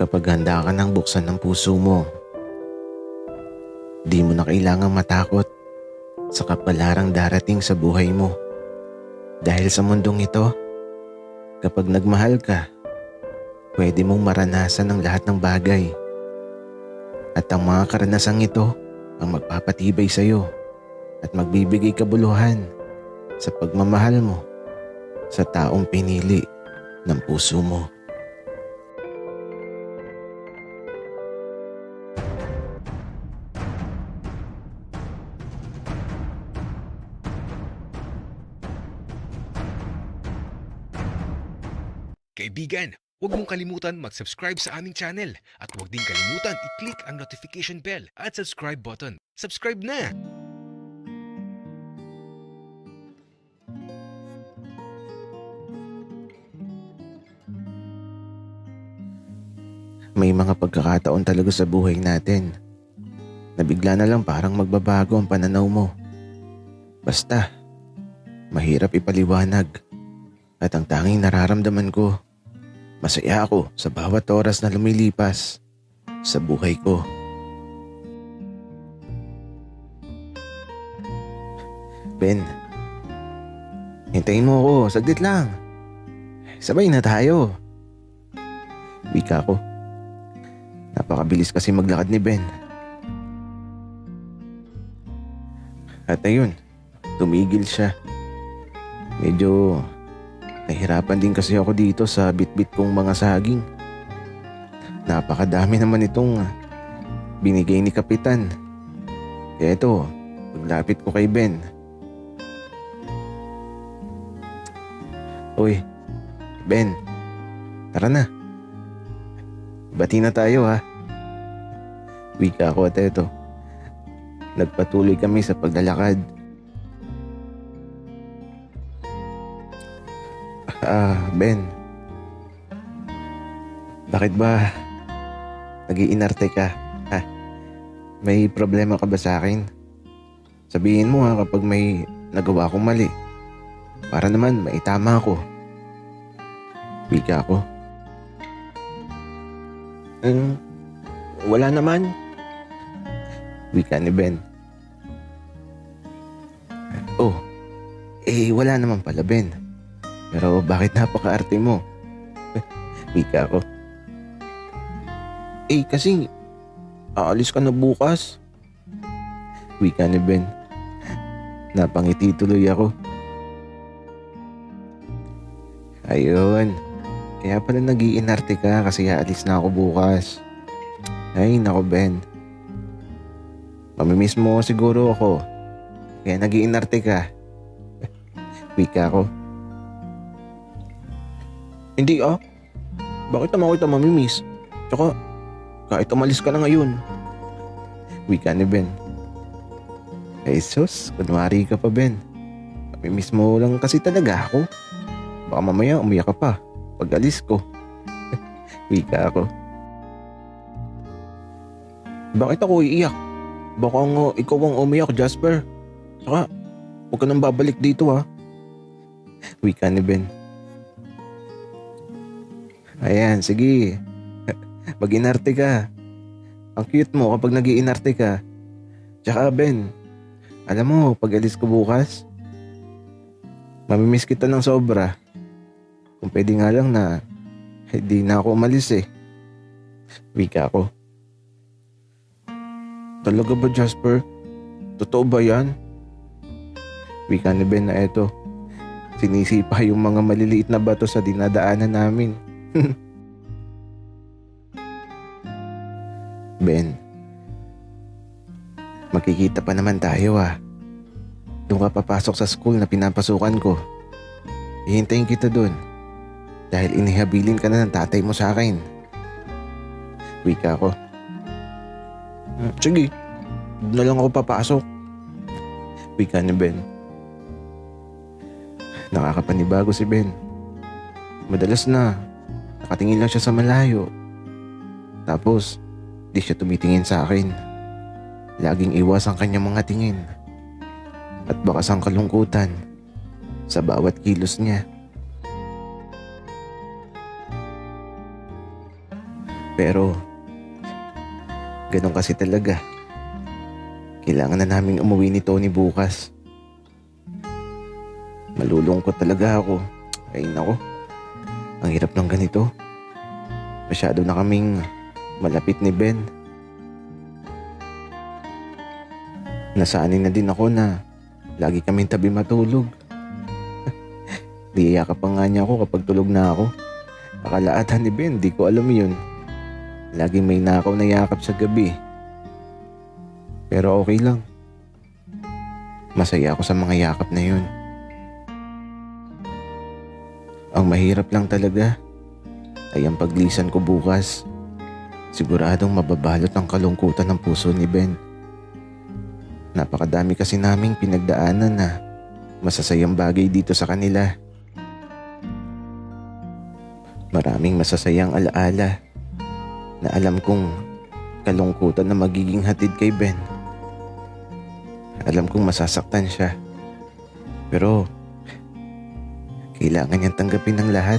Kapag handa ka nang buksan ng puso mo, di mo na kailangang matakot sa kapalarang darating sa buhay mo. Dahil sa mundong ito, kapag nagmahal ka, pwede mong maranasan ang lahat ng bagay. At ang mga karanasang ito ang magpapatibay sa iyo at magbibigay kabuluhan sa pagmamahal mo sa taong pinili ng puso mo. Kaibigan, huwag mong kalimutan mag-subscribe sa aming channel at huwag din kalimutan i-click ang notification bell at subscribe button. Subscribe na! May mga pagkakataon talaga sa buhay natin na bigla na lang parang magbabago ang pananaw mo. Basta, mahirap ipaliwanag. At ang tanging nararamdaman ko, masaya ako sa bawat oras na lumilipas sa buhay ko. Ben, hintayin mo ako, saglit lang. Sabay na tayo. Wika ko. Napakabilis kasi maglakad ni Ben. At ayun, tumigil siya. Medyo nahirapan din kasi ako dito sa bitbit kong mga saging. Napakadami naman itong binigay ni Kapitan. Kaya ito, paglapit ko kay Ben. Uy, Ben, tara na. Bati na tayo ha. Wika ko at eto. Nagpatuloy kami sa paglalakad. Ben. Bakit ba nag-iinarte ka? Ha? May problema ka ba sa akin? Sabihin mo ha kapag may nagawa akong mali. Para naman maitama ko. Wika ko. Wala naman. Wika ni Ben. Oh, wala naman pala Ben. Pero bakit napaka-arte mo? Wika ko. Kasi aalis ka na bukas. Wika ni Ben. Napangiti tuloy ako. Ayun. Kaya pala nag-iinarte ka kasi aalis na ako bukas. Ay, nako Ben. Mamimiss mo siguro ako. Kaya nag-iinarte ka. Wika ko. Hindi Bakit naman kita mamimiss? Tsaka, kahit umalis ka na ngayon. Wika ni Ben. Ay sus, kunwari ka pa Ben. Mamimiss mo lang kasi talaga ako. Baka mamaya umiyak ka pa pag alis ko. Wika ako. Bakit ako iiyak? Baka ikaw ang umiyak, Jasper. Saka, huwag ka nang babalik dito ha. Wika ni Ben. Ayan, sige. Mag-inarte ka. Ang cute mo kapag nag-iinarte ka. Tsaka Ben, alam mo, pag alis ko bukas, mamimiss kita ng sobra. Kung pwede nga lang na hindi na ako umalis Wika ko. Talaga ba Jasper? Totoo ba yan? Wika ni Ben na eto. Sinisipa yung mga maliliit na bato sa dinadaanan namin. Ben, magkikita pa naman tayo Doon ka papasok sa school na pinapasukan ko. Hihintayin kita doon. Dahil inihabilin ka na ng tatay mo sa akin. Wika ko. Sige, doon na lang ako papasok. Wika ni Ben. Nakakapanibago si Ben. Madalas na nakatingin lang siya sa malayo. Tapos, di siya tumitingin sa akin. Laging iwas ang kanyang mga tingin. At bakas ang kalungkutan sa bawat kilos niya. Pero ganun kasi talaga. Kailangan na naming umuwi ni Tony bukas. Malulungkot talaga ako. Ay nako, ang hirap ng ganito. Masyado na kaming malapit ni Ben. Nasanay na din ako na lagi kaming tabi matulog. Niyayakap pa nga niya ako kapag tulog na ako. Akalaatan ni Ben, di ko alam yun. Laging may nakaw na yakap sa gabi. Pero okay lang. Masaya ako sa mga yakap na yun. Ang mahirap lang talaga ay ang paglisan ko bukas. Siguradong mababalot ang kalungkutan ng puso ni Ben. Napakadami kasi naming pinagdaanan na masasayang bagay dito sa kanila. Maraming masasayang alaala na alam kong kalungkutan na magiging hatid kay Ben. Alam kong masasaktan siya. Pero kailangan niyang tanggapin ang lahat.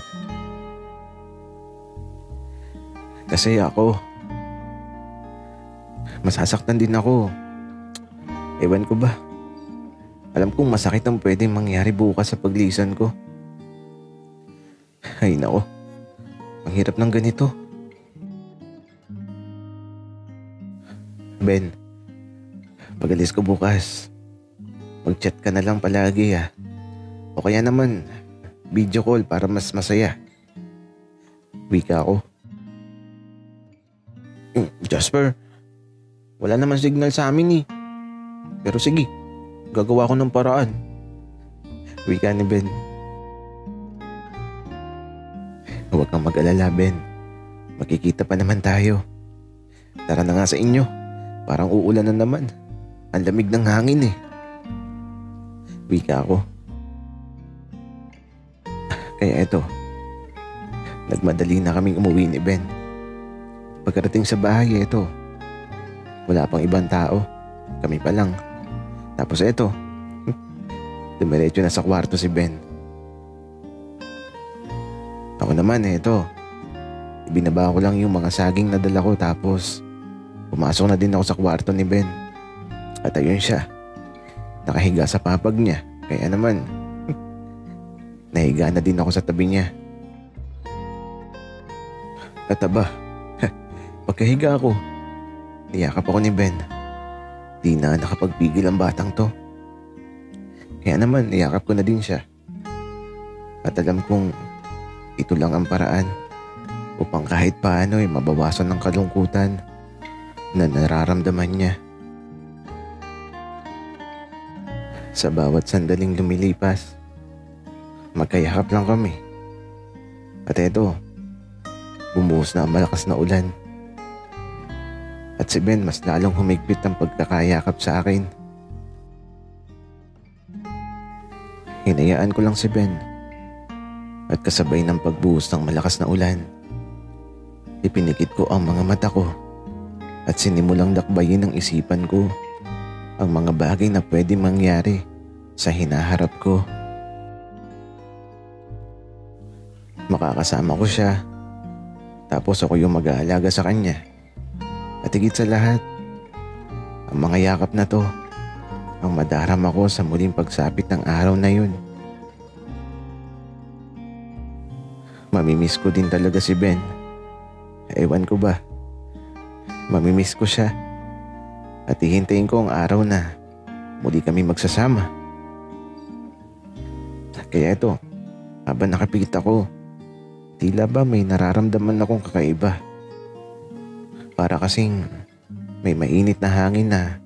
Kasi ako, masasaktan din ako. Ewan ko ba? Alam kong masakit ang pwedeng mangyari bukas sa paglisan ko. Ay nako, ang hirap ng ganito. Ben, pag-alis ko bukas, mag-chat ka na lang palagi O kaya naman, video call para mas masaya. Wika ako. Jasper, wala naman signal sa amin Pero sige, gagawa ko ng paraan. Wika ni Ben. Huwag kang mag-alala, Ben. Makikita pa naman tayo. Tara na nga sa inyo. Parang uulan na naman. Ang lamig ng hangin Wika ako. Kaya eto, nagmadali na kaming umuwi ni Ben. Pagkarating sa bahay, wala pang ibang tao. Kami pa lang. Tapos dumiretso na sa kwarto si Ben. Ako naman ibinaba ko lang yung mga saging na dala ko tapos pumasok na din ako sa kwarto ni Ben. At ayun siya, nakahiga sa papag niya. Kaya naman, nahiga na din ako sa tabi niya. At pagkahiga ako, niyakap ako ni Ben. Di na nakapagpigil ang batang to. Kaya naman, niyakap ko na din siya. At alam kong ito lang ang paraan upang kahit paano mabawasan ng kalungkutan na nararamdaman niya. Sa bawat sandaling lumilipas, magkayakap lang kami. At bumuhos na ang malakas na ulan. At si Ben mas lalong humigpit ang pagkakayakap sa akin. Hinayaan ko lang si Ben. At kasabay ng pagbuhos ng malakas na ulan, ipinikit ko ang mga mata ko at sinimulang dakbayin ng isipan ko ang mga bagay na pwedeng mangyari sa hinaharap ko. Makakasama ko siya, tapos ako yung mag-aalaga sa kanya. At higit sa lahat, ang mga yakap na to ang madarama ko sa muling pagsapit ng araw na yun. Mamimiss ko din talaga si Ben. Ewan ko ba, mamimiss ko siya. At hihintayin ko ang araw na muli kami magsasama. Kaya habang nakapikit ako, tila ba may nararamdaman akong kakaiba. Para kasing may mainit na hangin na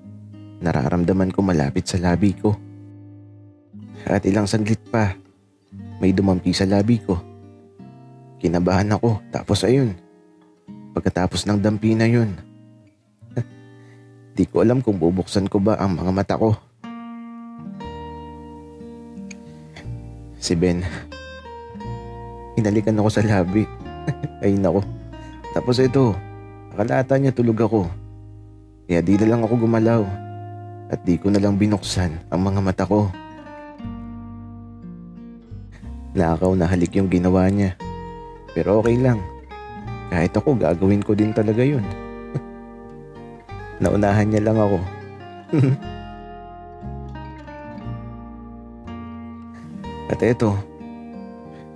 nararamdaman ko malapit sa labi ko. At ilang saglit pa, may dumampi sa labi ko. Kinabahan ako, tapos ayun. Pagkatapos ng dampi na yun, di ko alam kung bubuksan ko ba ang mga mata ko. Si Ben, hinalikan ako sa labi. Ay nako. Tapos akalata niya tulog ako. Kaya di na lang ako gumalaw. At di ko na lang binuksan ang mga mata ko. Nakaw na halik yung ginawa niya. Pero okay lang. Kahit ako, gagawin ko din talaga yun. Naunahan niya lang ako. At eto,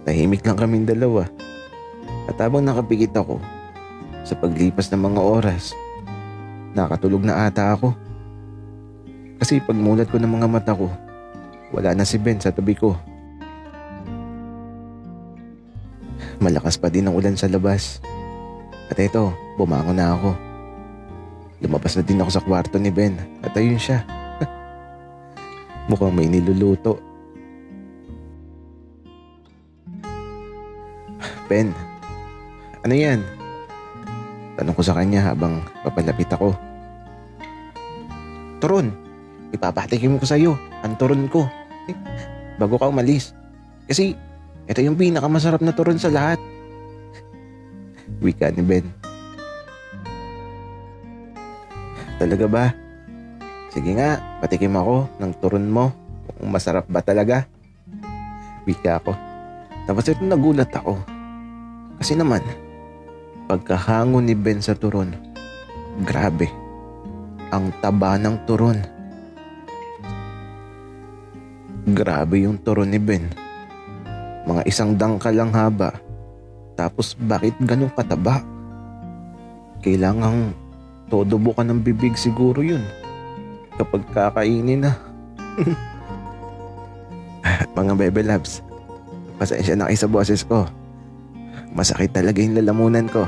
tahimik lang kaming dalawa. At habang nakapikit ako, sa paglipas ng mga oras, nakatulog na ata ako. Kasi pagmulat ko ng mga mata ko, wala na si Ben sa tabi ko. Malakas pa din ang ulan sa labas. At eto, bumangon na ako. Lumabas na din ako sa kwarto ni Ben at ayun siya. Mukhang may niluluto. Ben, ano yan? Tanong ko sa kanya habang papalapit ako. Turon, ipapatikim ko sa'yo ang turon ko. Bago ka umalis. Kasi ito yung pinakamasarap na turon sa lahat. Wika ni Ben. Talaga ba? Sige nga, patikim ako ng turon mo. Kung masarap ba talaga? Wika ako. Tapos ito nagulat ako. Kasi naman, pagkahango ni Ben sa turon, grabe, ang taba ng turon. Grabe yung turon ni Ben. Mga 1 dangkal lang haba. Tapos bakit ganun kataba? Kailangang todo buka ng bibig siguro yun kapag kakainin na. Mga bebe loves, pasensya na kayo sa boses ko. Masakit talaga yung lalamunan ko.